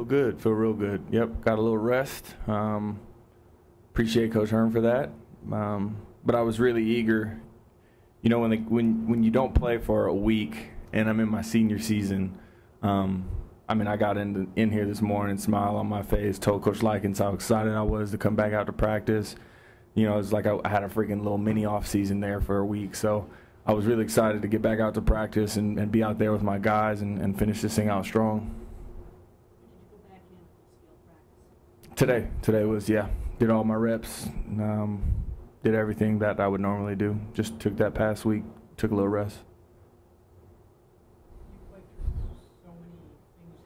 good. Feel real good. Yep, got a little rest. Appreciate Coach Herm for that. But I was really eager. You know, when you don't play for a week, and I'm in my senior season, I mean, I got in here this morning, smile on my face, told Coach Wilkins how excited I was to come back out to practice. You know, it's like I had a freaking little mini off season there for a week, so I was really excited to get back out to practice and be out there with my guys and finish this thing out strong. Did you go back in for skill practice? Today was, yeah, did all my reps, did everything that I would normally do. Just took that past week, took a little rest. You played through so many things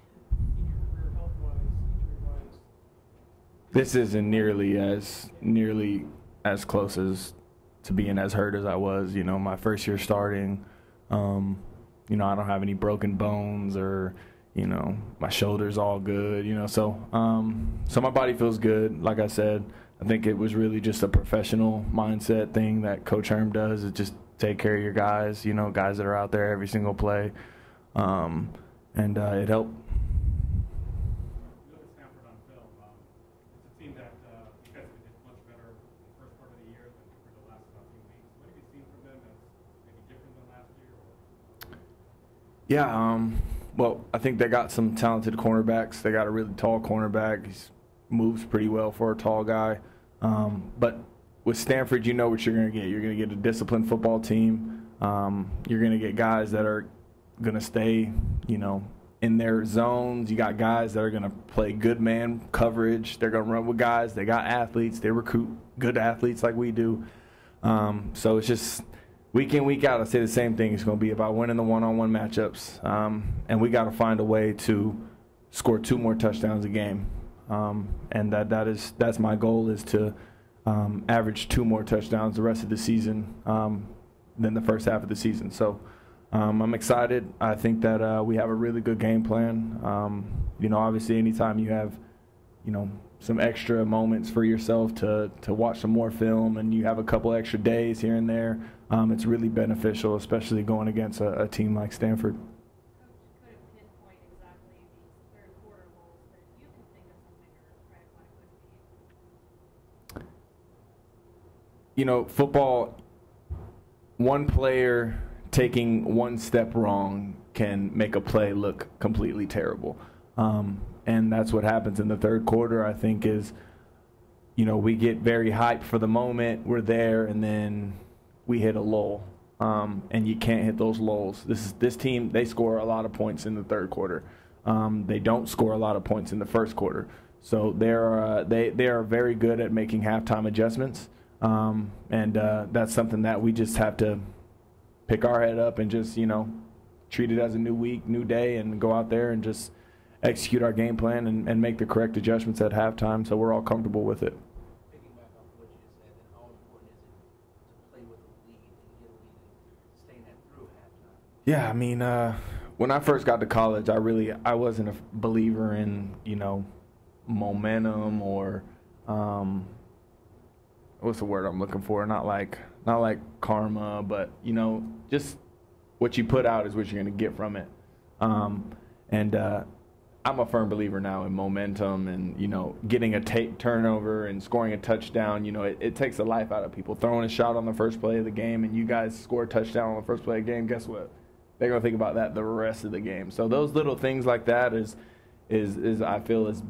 in your career, health-wise, injury-wise. This isn't nearly as close as to being as hurt as I was. You know, my first year starting, you know, I don't have any broken bones or, you know, my shoulder's all good, you know, so my body feels good. Like I said, I think it was really just a professional mindset thing that Coach Herm does, is just take care of your guys, you know, guys that are out there every single play, and it helped. You look at Stanford on film. It's a team that defensively did much better in the first part of the year than compared to the last few weeks. What have you seen from them that's maybe different than last year? Yeah, well, I think they got some talented cornerbacks. They got a really tall cornerback. He moves pretty well for a tall guy. But with Stanford, you know what you're going to get. You're going to get a disciplined football team. You're going to get guys that are going to stay, you know, in their zones. You got guys that are going to play good man coverage. They're going to run with guys. They got athletes. They recruit good athletes like we do. So it's just week in, week out, I say the same thing. It's going to be about winning the one-on-one matchups. And we got to find a way to score 2 more touchdowns a game. And that's my goal, is to average 2 more touchdowns the rest of the season than the first half of the season. So I'm excited. I think that we have a really good game plan. You know, obviously anytime you have, you know, some extra moments for yourself to watch some more film, and you have a couple extra days here and there, it's really beneficial, especially going against a team like Stanford. You know, football, one player taking one step wrong can make a play look completely terrible. And that's what happens in the third quarter, I think, is, you know, we get very hyped for the moment. We're there, and then we hit a lull. And you can't hit those lulls. This team, they score a lot of points in the third quarter. They don't score a lot of points in the first quarter. So they are very good at making halftime adjustments. And that's something that we just have to pick our head up and just, you know, treat it as a new week, new day, and go out there and just execute our game plan and make the correct adjustments at halftime so we're all comfortable with it. Picking back off what you said, then how important is it to play with a lead and get a lead and stay in that through halftime? Yeah, I mean, when I first got to college, I wasn't a believer in, you know, momentum or what's the word I'm looking for? Not like karma, but, you know, just what you put out is what you're going to get from it. I'm a firm believer now in momentum and, you know, getting a turnover and scoring a touchdown. You know, it takes the life out of people. Throwing a shot on the first play of the game and you guys score a touchdown on the first play of the game, guess what? They're going to think about that the rest of the game. So those little things like that is I feel is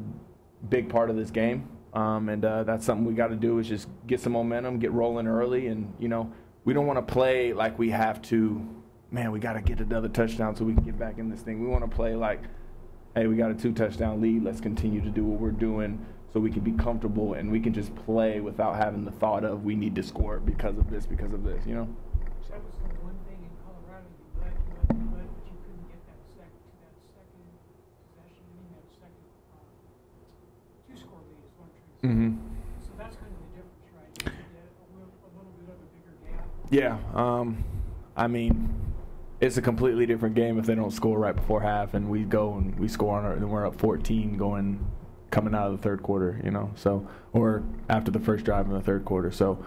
big part of this game. That's something we got to do, is just get some momentum, get rolling early. And, you know, we don't want to play like we have to, man, we got to get another touchdown so we can get back in this thing. We want to play like, hey, we got a 2-touchdown lead. Let's continue to do what we're doing so we can be comfortable and we can just play without having the thought of we need to score because of this, you know? That was the one thing in Colorado you led, but you couldn't get that second possession. I mean, that second 2-score lead is what I'm trying to say. Mm-hmm. So that's kind of the difference, right? You get a little bit of a bigger gap. Yeah, I mean, it's a completely different game if they don't score right before half and we go and we score and we're up 14 coming out of the third quarter, you know, so, or after the first drive in the third quarter. So,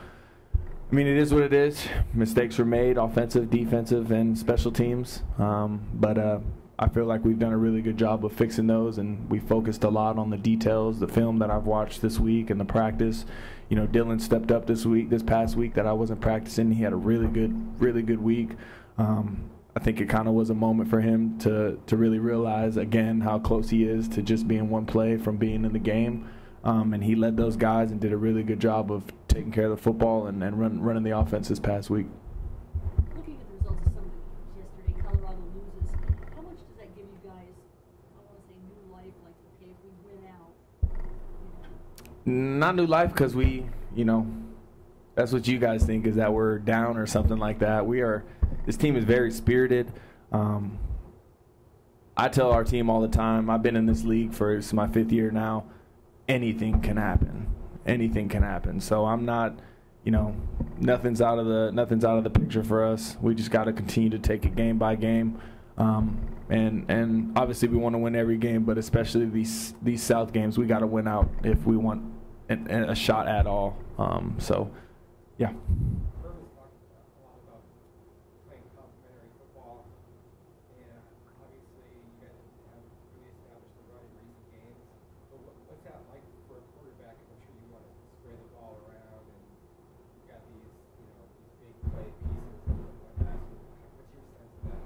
I mean, it is what it is. Mistakes were made, offensive, defensive, and special teams. But I feel like we've done a really good job of fixing those, and we focused a lot on the details, the film that I've watched this week and the practice. You know, Dylan stepped up this past week that I wasn't practicing. He had a really good week. I think it kind of was a moment for him to really realize again how close he is to just being one play from being in the game. And he led those guys and did a really good job of taking care of the football and running the offense this past week. Looking at the results of some of the games yesterday, Colorado loses. How much does that give you guys, I want to say new life, like, okay, if we win out? Not new life, because we, that's what you guys think, is that we're down or something like that. This team is very spirited. I tell our team all the time, I've been in this league it's my 5th year now, anything can happen. Anything can happen. So I'm not, nothing's out of the picture for us. We just got to continue to take it game by game. And obviously we want to win every game, but especially these South games, we got to win out if we want a shot at all. So, yeah. Herman's talked a lot about playing complementary football, and obviously you guys have really established the run in recent games. But what's that like for a quarterback? I'm sure you want to spread the ball around, and you've got these big play pieces and whatnot. What's your sense of that?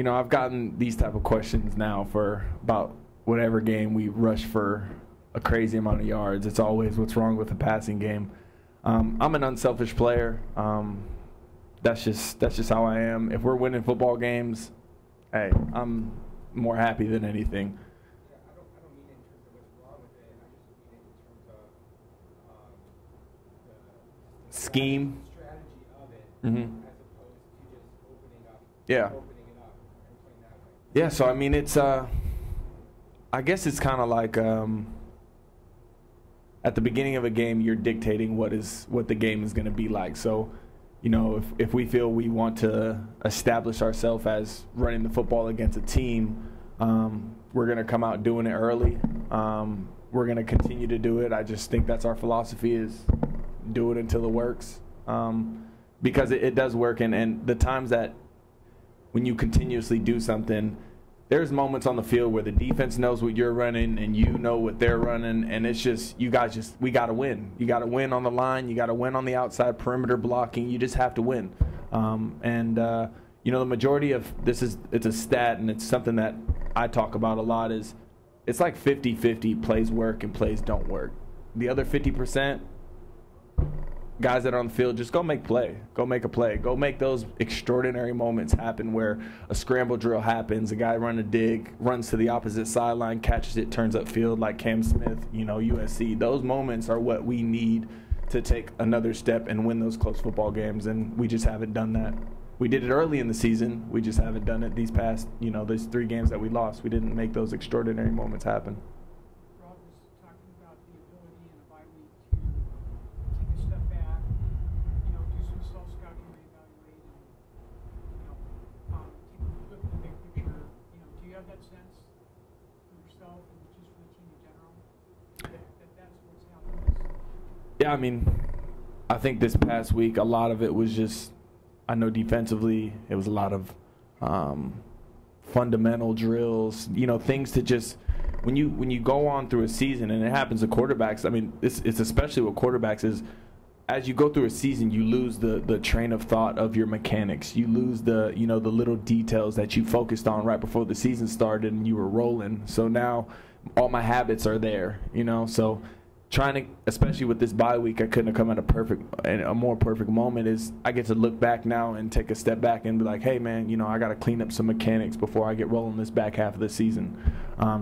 I've gotten these type of questions now for about whatever game we rush for a crazy amount of yards. It's always what's wrong with the passing game. I'm an unselfish player. That's just how I am. If we're winning football games, hey, I'm more happy than anything. Yeah, I don't mean in terms of what's wrong with it. I just mean in terms of the Scheme. strategy of it, Mm-hmm. as opposed to just opening it up and playing that way. Yeah, so I mean, it's I guess it's kind of like at the beginning of a game, you're dictating what the game is going to be like. So, if we feel we want to establish ourselves as running the football against a team, we're going to come out doing it early. We're going to continue to do it. I just think that's our philosophy, is do it until it works, because it does work. And the times that when you continuously do something, there's moments on the field where the defense knows what you're running and you know what they're running, and it's just we got to win. You got to win on the line. You got to win on the outside perimeter blocking. You just have to win. The majority of it's a stat, and it's something that I talk about a lot, is it's like 50-50 plays work and plays don't work. The other 50%, guys that are on the field, just go make a play. Go make those extraordinary moments happen where a scramble drill happens, a guy run a dig, runs to the opposite sideline, catches it, turns upfield like Cam Smith, USC. Those moments are what we need to take another step and win those close football games, and we just haven't done that. We did it early in the season. We just haven't done it these past, these 3 games that we lost. We didn't make those extraordinary moments happen. Rob was talking about the ability in a bye week to take a step back, do some self-scouting, reevaluate, and, take a look at the big picture. Do you have that sense for yourself and just for the team in general, that's what's happening? Yeah, I mean, I think this past week, a lot of it was just, I know defensively, it was a lot of fundamental drills, things to just, when you go on through a season, and it happens to quarterbacks, I mean, it's especially with quarterbacks, is as you go through a season, you lose the train of thought of your mechanics. You lose the little details that you focused on right before the season started and you were rolling. So now all my habits are there, so trying to, especially with this bye week, I couldn't have come at a more perfect moment, is I get to look back now and take a step back and be like, hey man, I got to clean up some mechanics before I get rolling this back half of the season.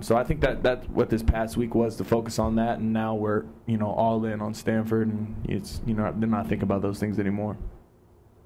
So I think that's what this past week was, to focus on that, and now we're all in on Stanford, and it's they're not thinking about those things anymore.